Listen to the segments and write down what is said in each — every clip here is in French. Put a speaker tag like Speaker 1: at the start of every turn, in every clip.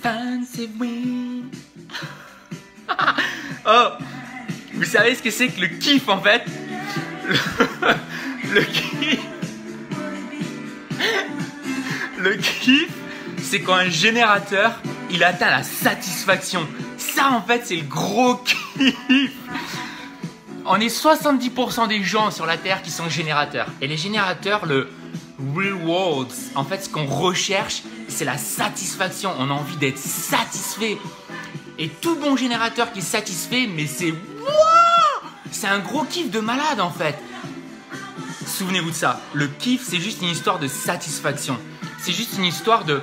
Speaker 1: Fancy wing. Oh, vous savez ce que c'est que le kiff en fait? Le kiff. Le kiff, c'est quand un générateur, il atteint la satisfaction. Ça en fait, c'est le gros kiff. On est 70% des gens sur la Terre qui sont générateurs. Et les générateurs, le rewards, en fait, ce qu'on recherche, c'est la satisfaction. On a envie d'être satisfait. Et tout bon générateur qui est satisfait, mais c'est wow, c'est un gros kiff de malade en fait. Souvenez-vous de ça. Le kiff, c'est juste une histoire de satisfaction. C'est juste une histoire de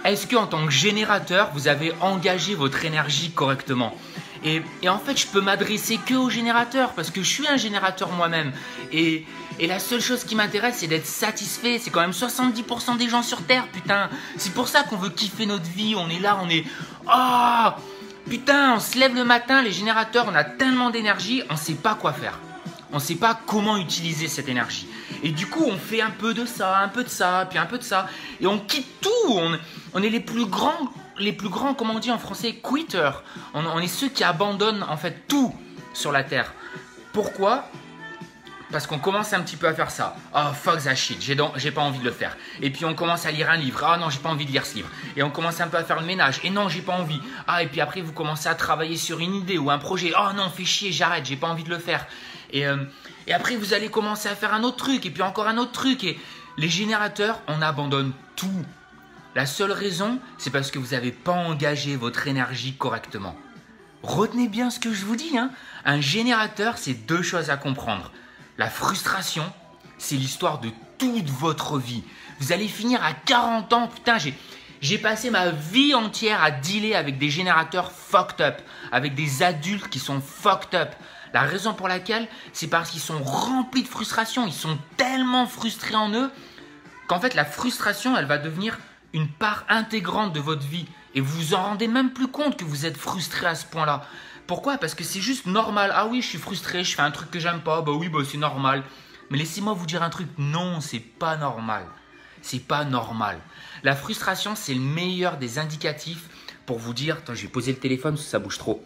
Speaker 1: est-ce qu'en tant que générateur, vous avez engagé votre énergie correctement? Et en fait, je peux m'adresser que aux générateurs parce que je suis un générateur moi-même. Et la seule chose qui m'intéresse, c'est d'être satisfait. C'est quand même 70% des gens sur Terre, putain. C'est pour ça qu'on veut kiffer notre vie. On est là, on est... Oh, putain, on se lève le matin, les générateurs, on a tellement d'énergie, on ne sait pas quoi faire. On ne sait pas comment utiliser cette énergie. Et du coup, on fait un peu de ça, un peu de ça, puis un peu de ça. Et on quitte tout. On est les plus grands, comment on dit en français, quitters. On est ceux qui abandonnent en fait tout sur la Terre. Pourquoi? Parce qu'on commence un petit peu à faire ça. Oh, fuck that shit, j'ai pas envie de le faire. Et puis on commence à lire un livre. Ah non, j'ai pas envie de lire ce livre. Et on commence un peu à faire le ménage. Et non, j'ai pas envie. Ah, et puis après, vous commencez à travailler sur une idée ou un projet. Oh non, fais chier, j'arrête, j'ai pas envie de le faire. Et après, vous allez commencer à faire un autre truc. Et puis encore un autre truc. Et les générateurs, on abandonne tout. La seule raison, c'est parce que vous n'avez pas engagé votre énergie correctement. Retenez bien ce que je vous dis, hein. Un générateur, c'est deux choses à comprendre. La frustration, c'est l'histoire de toute votre vie. Vous allez finir à 40 ans, putain, j'ai passé ma vie entière à dealer avec des générateurs fucked up, avec des adultes qui sont fucked up. La raison pour laquelle, c'est parce qu'ils sont remplis de frustration. Ils sont tellement frustrés en eux qu'en fait, la frustration, elle va devenir une part intégrante de votre vie. Et vous vous en rendez même plus compte que vous êtes frustré à ce point-là. Pourquoi? Parce que c'est juste normal. Ah oui, je suis frustré, je fais un truc que j'aime pas. Bah oui, bah c'est normal. Mais laissez-moi vous dire un truc. Non, c'est pas normal. C'est pas normal. La frustration, c'est le meilleur des indicatifs pour vous dire... Attends, je vais poser le téléphone parce que ça bouge trop.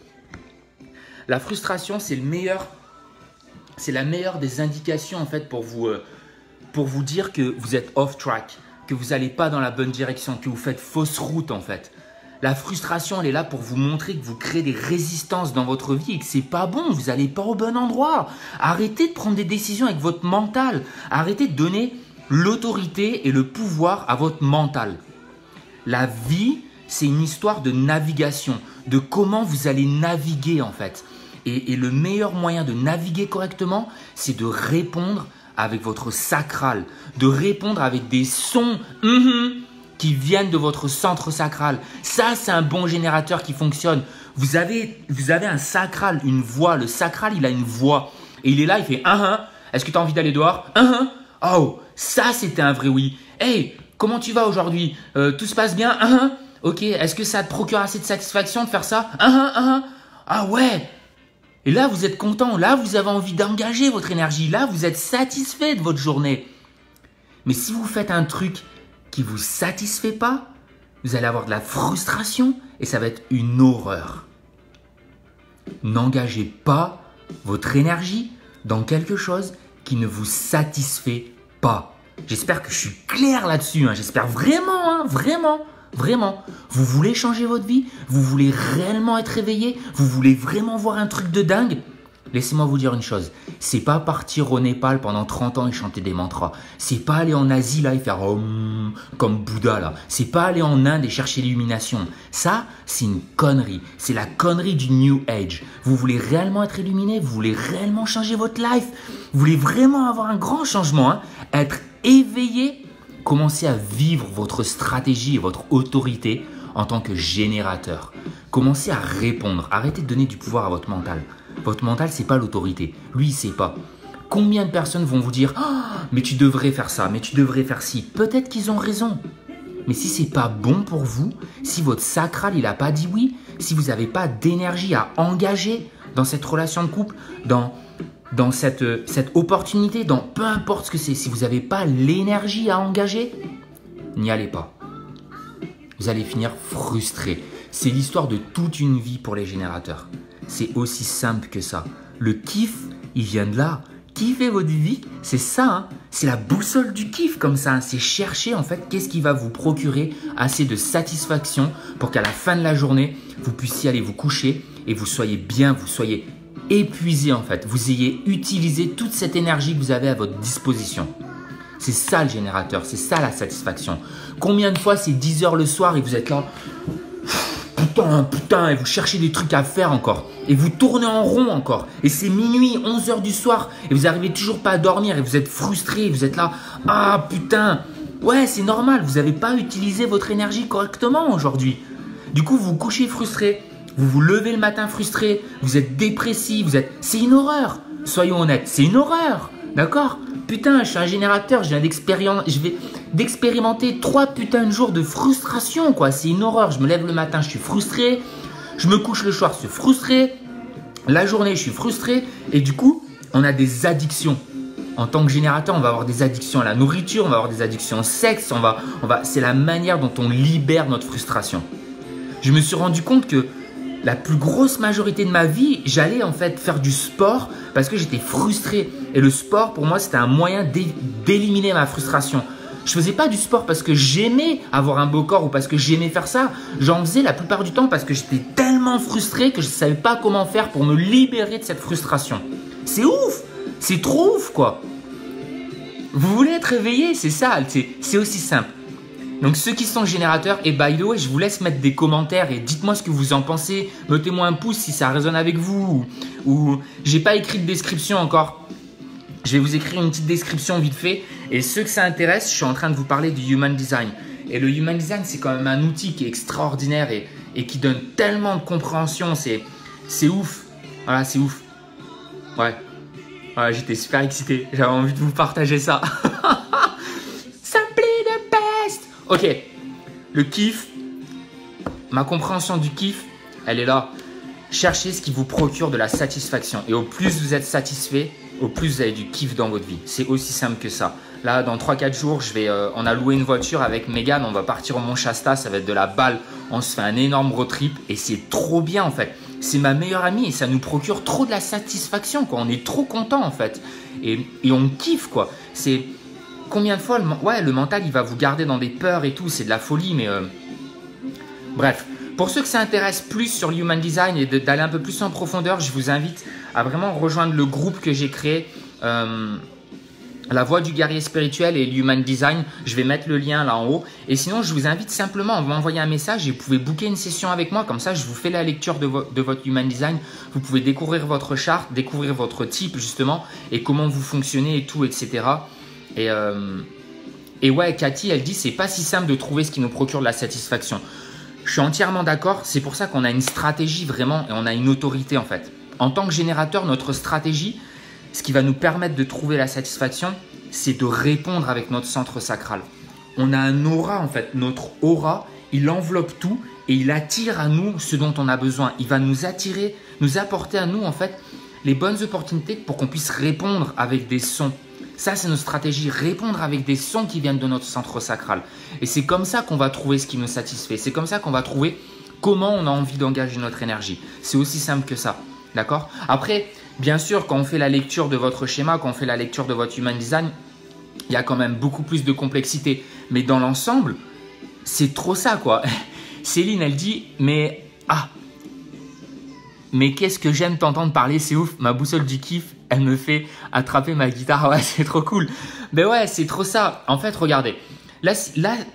Speaker 1: La frustration, c'est la meilleure des indications en fait pour vous dire que vous êtes off track, que vous n'allez pas dans la bonne direction, que vous faites fausse route en fait. La frustration, elle est là pour vous montrer que vous créez des résistances dans votre vie et que c'est pas bon, vous n'allez pas au bon endroit. Arrêtez de prendre des décisions avec votre mental. Arrêtez de donner l'autorité et le pouvoir à votre mental. La vie, c'est une histoire de navigation, de comment vous allez naviguer en fait. Et le meilleur moyen de naviguer correctement, c'est de répondre avec votre sacral, de répondre avec des sons qui viennent de votre centre sacral. Ça, c'est un bon générateur qui fonctionne. Vous avez un sacral, une voix. Le sacral, il a une voix. Et il est là, il fait Est-ce que tu as envie d'aller dehors? Oh, ça, c'était un vrai oui. Hey, comment tu vas aujourd'hui? Tout se passe bien? Ok, est-ce que ça te procure assez de satisfaction de faire ça? Ah ouais. Et là, vous êtes content. Là, vous avez envie d'engager votre énergie. Là, vous êtes satisfait de votre journée. Mais si vous faites un truc qui ne vous satisfait pas, vous allez avoir de la frustration et ça va être une horreur. N'engagez pas votre énergie dans quelque chose qui ne vous satisfait pas. J'espère que je suis clair là-dessus. J'espère vraiment, vraiment. Vraiment, vous voulez changer votre vie? Vous voulez réellement être réveillé? Vous voulez vraiment voir un truc de dingue? Laissez-moi vous dire une chose, c'est pas partir au Népal pendant 30 ans et chanter des mantras. C'est pas aller en Asie là et faire comme Bouddha là. C'est pas aller en Inde et chercher l'illumination. Ça, c'est une connerie. C'est la connerie du New Age. Vous voulez réellement être illuminé? Vous voulez réellement changer votre life? Vous voulez vraiment avoir un grand changement, être éveillé? Commencez à vivre votre stratégie et votre autorité en tant que générateur. Commencez à répondre. Arrêtez de donner du pouvoir à votre mental. Votre mental, ce n'est pas l'autorité. Lui, il ne sait pas. Combien de personnes vont vous dire « mais tu devrais faire ça, mais tu devrais faire ci ». Peut-être qu'ils ont raison. Mais si ce n'est pas bon pour vous, si votre sacral, il n'a pas dit oui, si vous n'avez pas d'énergie à engager dans cette relation de couple, dans cette opportunité, dans peu importe ce que c'est, si vous n'avez pas l'énergie à engager, n'y allez pas. vous allez finir frustré. C'est l'histoire de toute une vie pour les générateurs. C'est aussi simple que ça. Le kiff, il vient de là. Kiffer votre vie, c'est ça, hein. C'est la boussole du kiff comme ça, hein. C'est chercher en fait qu'est-ce qui va vous procurer assez de satisfaction pour qu'à la fin de la journée, vous puissiez aller vous coucher et vous soyez bien, vous soyez épuisé en fait. Vous ayez utilisé toute cette énergie que vous avez à votre disposition. C'est ça le générateur, c'est ça la satisfaction. Combien de fois c'est 10 h le soir et vous êtes là, putain, et vous cherchez des trucs à faire encore. Et vous tournez en rond encore. Et c'est minuit, 11 h du soir. Et vous n'arrivez toujours pas à dormir. Et vous êtes frustré. Vous êtes là. Ah putain. Ouais, c'est normal. Vous n'avez pas utilisé votre énergie correctement aujourd'hui. Du coup, vous vous couchez frustré. Vous vous levez le matin frustré. Vous êtes dépressif. C'est une horreur. Soyons honnêtes. C'est une horreur. D'accord? Putain, je suis un générateur. Je vais d'expérimenter 3 putains de jours de frustration, quoi. C'est une horreur. Je me lève le matin, je suis frustré. Je me couche le soir, je suis frustré. La journée, je suis frustré. Et du coup, on a des addictions. En tant que générateur, on va avoir des addictions à la nourriture, on va avoir des addictions au sexe. C'est la manière dont on libère notre frustration. Je me suis rendu compte que la plus grosse majorité de ma vie, j'allais en fait faire du sport parce que j'étais frustré. Et le sport, pour moi, c'était un moyen d'éliminer ma frustration. Je faisais pas du sport parce que j'aimais avoir un beau corps ou parce que j'aimais faire ça. J'en faisais la plupart du temps parce que j'étais tellement frustré que je ne savais pas comment faire pour me libérer de cette frustration. C'est ouf! C'est trop ouf, quoi! Vous voulez être réveillé? C'est ça, c'est aussi simple. Donc ceux qui sont générateurs, et by the way, je vous laisse mettre des commentaires et dites-moi ce que vous en pensez. Mettez-moi un pouce si ça résonne avec vous. Ou j'ai pas écrit de description encore. Je vais vous écrire une petite description vite fait. Et ceux que ça intéresse, je suis en train de vous parler du Human Design. Et le Human Design, c'est quand même un outil qui est extraordinaire et qui donne tellement de compréhension. C'est ouf. Voilà, c'est ouf. Ouais. Voilà, j'étais super excité. J'avais envie de vous partager ça. Simply the best. Ok. Le kiff, ma compréhension du kiff, elle est là. Cherchez ce qui vous procure de la satisfaction. Et au plus vous êtes satisfait, au plus vous avez du kiff dans votre vie. C'est aussi simple que ça. Là, dans 3-4 jours, on a loué une voiture avec Megan. On va partir au Mont Shasta. Ça va être de la balle. On se fait un énorme road trip. Et c'est trop bien en fait. C'est ma meilleure amie et ça nous procure trop de la satisfaction, quoi. On est trop content en fait. Et on kiffe, quoi. C'est combien de fois le mental, il va vous garder dans des peurs et tout. C'est de la folie, mais bref. Pour ceux que ça intéresse plus sur le Human Design et d'aller un peu plus en profondeur, je vous invite à vraiment rejoindre le groupe que j'ai créé, La Voix du Guerrier Spirituel et le Human Design. Je vais mettre le lien là en haut. Et sinon, je vous invite simplement à m'envoyer un message et vous pouvez booker une session avec moi. Comme ça, je vous fais la lecture de votre Human Design. Vous pouvez découvrir votre charte, découvrir votre type justement et comment vous fonctionnez et tout, etc. Et ouais, Cathy, elle dit c'est pas si simple de trouver ce qui nous procure de la satisfaction. Je suis entièrement d'accord, c'est pour ça qu'on a une stratégie vraiment et on a une autorité en fait. En tant que générateur, notre stratégie, ce qui va nous permettre de trouver la satisfaction, c'est de répondre avec notre centre sacral. On a un aura en fait, notre aura, il enveloppe tout et il attire à nous ce dont on a besoin. Il va nous attirer, nous apporter à nous en fait les bonnes opportunités pour qu'on puisse répondre avec des sons. Ça, c'est notre stratégie, répondre avec des sons qui viennent de notre centre sacral. Et c'est comme ça qu'on va trouver ce qui nous satisfait. C'est comme ça qu'on va trouver comment on a envie d'engager notre énergie. C'est aussi simple que ça, d'accord? Après, bien sûr, quand on fait la lecture de votre schéma, quand on fait la lecture de votre Human Design, il y a quand même beaucoup plus de complexité. Mais dans l'ensemble, c'est trop ça, quoi. Céline, elle dit, mais qu'est-ce que j'aime t'entendre parler, c'est ouf, ma boussole du kiff, elle me fait attraper ma guitare, ouais, c'est trop cool. Mais ouais, c'est trop ça. En fait, regardez, là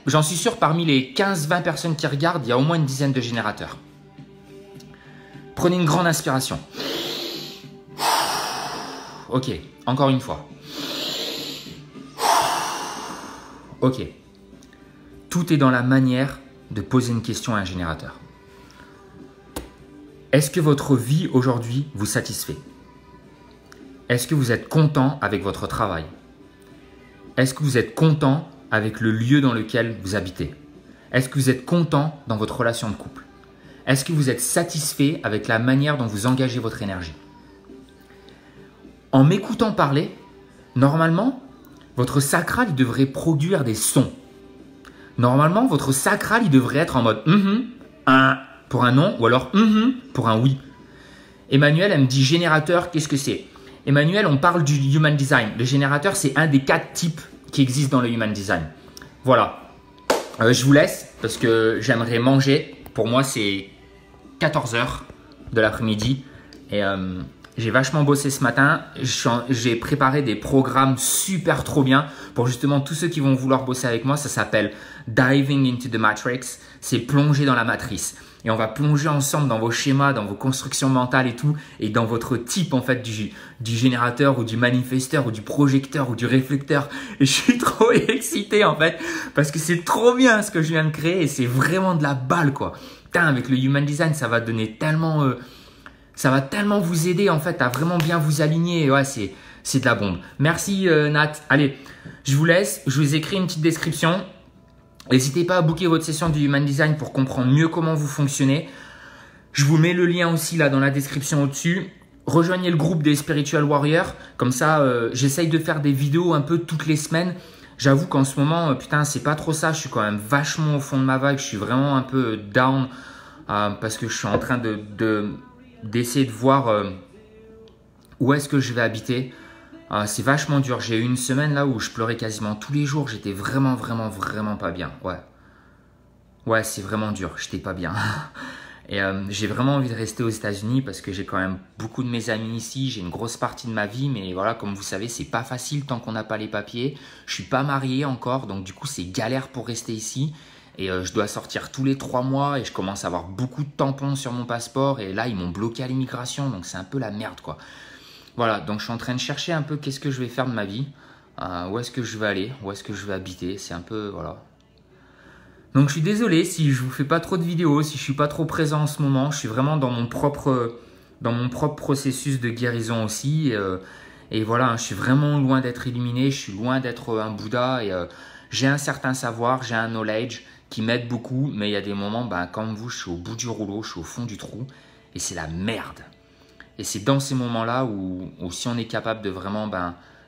Speaker 1: j'en suis sûr, parmi les 15-20 personnes qui regardent, il y a au moins une dizaine de générateurs. Prenez une grande inspiration. Ok, encore une fois. Ok. Tout est dans la manière de poser une question à un générateur. Est-ce que votre vie aujourd'hui vous satisfait? Est-ce que vous êtes content avec votre travail? Est-ce que vous êtes content avec le lieu dans lequel vous habitez? Est-ce que vous êtes content dans votre relation de couple? Est-ce que vous êtes satisfait avec la manière dont vous engagez votre énergie? En m'écoutant parler, normalement, votre sacral devrait produire des sons.
Speaker 2: Normalement, votre sacral, il devrait être en mode pour un non ou alors pour un oui. Emmanuel, elle me dit générateur, qu'est-ce que c'est? Emmanuel, on parle du Human Design. Le générateur, c'est un des 4 types qui existent dans le Human Design. Voilà. Je vous laisse parce que j'aimerais manger. Pour moi, c'est 14 h de l'après-midi. Et j'ai vachement bossé ce matin. J'ai préparé des programmes super trop bien pour justement tous ceux qui vont vouloir bosser avec moi. Ça s'appelle Diving into the Matrix. C'est plonger dans la matrice. Et on va plonger ensemble dans vos schémas, dans vos constructions mentales et tout, et dans votre type en fait du générateur ou du manifesteur ou du projecteur ou du réflecteur. Et je suis trop excité en fait, parce que c'est trop bien ce que je viens de créer et c'est vraiment de la balle quoi. Putain, avec le Human Design, ça va donner tellement, ça va tellement vous aider en fait à vraiment bien vous aligner. Ouais, c'est de la bombe. Merci Nat. Allez, je vous laisse, je vous écris une petite description. N'hésitez pas à booker votre session du Human Design pour comprendre mieux comment vous fonctionnez. Je vous mets le lien aussi là dans la description au-dessus. Rejoignez le groupe des Spiritual Warriors. Comme ça, j'essaye de faire des vidéos un peu toutes les semaines. J'avoue qu'en ce moment, putain, c'est pas trop ça. Je suis quand même vachement au fond de ma vague. Je suis vraiment un peu down parce que je suis en train d'essayer de voir où est-ce que je vais habiter. C'est vachement dur. J'ai eu une semaine là où je pleurais quasiment tous les jours. J'étais vraiment pas bien. Ouais, c'est vraiment dur. J'étais pas bien. Et j'ai vraiment envie de rester aux États-Unis parce que j'ai quand même beaucoup de mes amis ici. J'ai une grosse partie de ma vie. Mais voilà, comme vous savez, c'est pas facile tant qu'on n'a pas les papiers. Je suis pas marié encore. Donc du coup, c'est galère pour rester ici. Et je dois sortir tous les 3 mois. Et je commence à avoir beaucoup de tampons sur mon passeport. Et là, ils m'ont bloqué à l'immigration. Donc c'est un peu la merde quoi. Voilà, donc je suis en train de chercher un peu qu'est-ce que je vais faire de ma vie, où est-ce que je vais aller, où est-ce que je vais habiter, c'est un peu, voilà. Donc je suis désolé si je vous fais pas trop de vidéos, si je suis pas trop présent en ce moment, je suis vraiment dans mon propre processus de guérison aussi, et voilà, je suis vraiment loin d'être illuminé, je suis loin d'être un Bouddha, et j'ai un certain savoir, j'ai un knowledge qui m'aide beaucoup, mais il y a des moments, comme vous, je suis au bout du rouleau, je suis au fond du trou, et c'est la merde. Et c'est dans ces moments-là où si on est capable de vraiment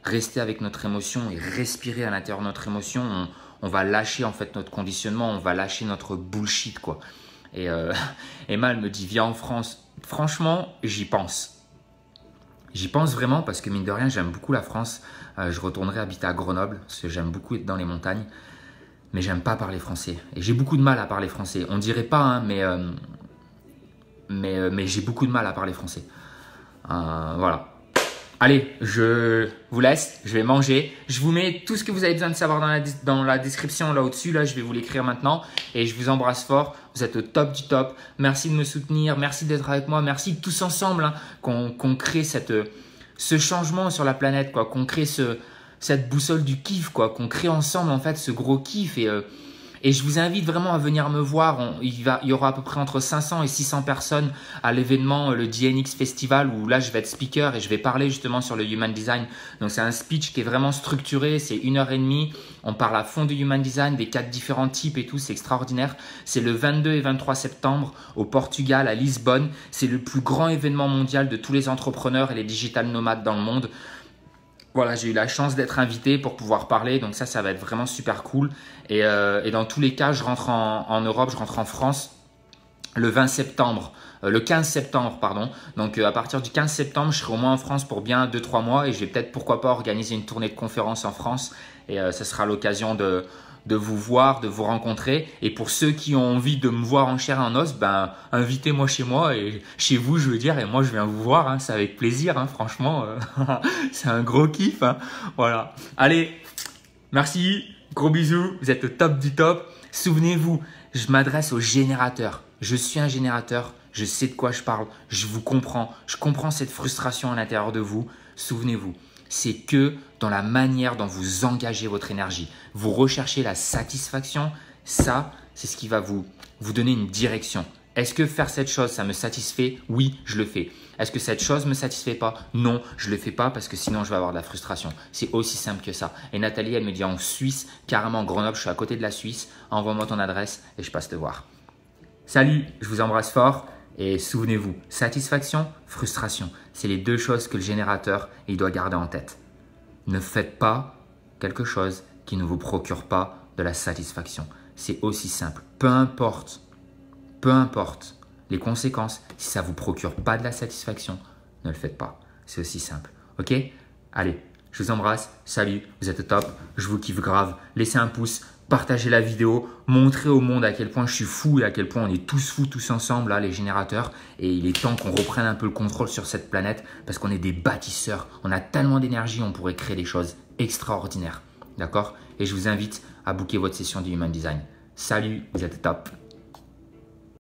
Speaker 2: rester avec notre émotion et respirer à l'intérieur de notre émotion, on va lâcher en fait notre conditionnement, on va lâcher notre bullshit quoi. Et Emma elle me dit viens en France. Franchement, j'y pense. J'y pense vraiment parce que mine de rien, j'aime beaucoup la France. Je retournerai habiter à Grenoble parce que j'aime beaucoup être dans les montagnes. Mais j'aime pas parler français. Et j'ai beaucoup de mal à parler français. On dirait pas, hein, mais j'ai beaucoup de mal à parler français. Voilà. Allez, je vous laisse, je vais manger. Je vous mets tout ce que vous avez besoin de savoir dans la description là au-dessus. Là, je vais vous l'écrire maintenant. Et je vous embrasse fort. Vous êtes au top du top. Merci de me soutenir. Merci d'être avec moi. Merci tous ensemble hein, qu'on crée ce changement sur la planète, quoi. Qu'on crée cette boussole du kiff, quoi. Qu'on crée ensemble en fait ce gros kiff. Et je vous invite vraiment à venir me voir. Il y aura à peu près entre 500 et 600 personnes à l'événement, le DNX Festival, où là, je vais être speaker et je vais parler justement sur le Human Design. Donc, c'est un speech qui est vraiment structuré. C'est 1h30. On parle à fond du Human Design, des 4 différents types et tout. C'est extraordinaire. C'est le 22 et 23 septembre au Portugal, à Lisbonne. C'est le plus grand événement mondial de tous les entrepreneurs et les digital nomades dans le monde. Voilà, j'ai eu la chance d'être invité pour pouvoir parler, donc ça va être vraiment super cool. Et dans tous les cas, je rentre en Europe, je rentre en France le 15 septembre, pardon. Donc à partir du 15 septembre, je serai au moins en France pour bien 2-3 mois et je vais peut-être, pourquoi pas, organiser une tournée de conférences en France. Et ça sera l'occasion de vous voir, de vous rencontrer. Et pour ceux qui ont envie de me voir en chair et en os, invitez-moi chez moi et chez vous, je veux dire. Et moi, je viens vous voir. Hein, c'est avec plaisir. Hein, franchement, c'est un gros kiff. Hein, voilà. Allez, merci. Gros bisous. Vous êtes au top du top. Souvenez-vous, je m'adresse aux générateurs. Je suis un générateur. Je sais de quoi je parle. Je vous comprends. Je comprends cette frustration à l'intérieur de vous. Souvenez-vous. C'est que dans la manière dont vous engagez votre énergie. Vous recherchez la satisfaction, ça, c'est ce qui va vous donner une direction. Est-ce que faire cette chose, ça me satisfait? Oui, je le fais. Est-ce que cette chose ne me satisfait pas? Non, je ne le fais pas parce que sinon je vais avoir de la frustration. C'est aussi simple que ça. Et Nathalie, elle me dit en Suisse, carrément Grenoble, je suis à côté de la Suisse. Envoie-moi ton adresse et je passe te voir. Salut, je vous embrasse fort. Et souvenez-vous, satisfaction, frustration, c'est les 2 choses que le générateur il doit garder en tête. Ne faites pas quelque chose qui ne vous procure pas de la satisfaction. c'est aussi simple. Peu importe les conséquences, si ça ne vous procure pas de la satisfaction, ne le faites pas. C'est aussi simple. Ok? Allez, je vous embrasse. Salut, vous êtes au top. Je vous kiffe grave. Laissez un pouce, partagez la vidéo, montrez au monde à quel point je suis fou et à quel point on est tous fous tous ensemble, là, les générateurs. Et il est temps qu'on reprenne un peu le contrôle sur cette planète parce qu'on est des bâtisseurs. On a tellement d'énergie, on pourrait créer des choses extraordinaires. D'accord? Et je vous invite à booker votre session du Human Design. Salut, vous êtes au top.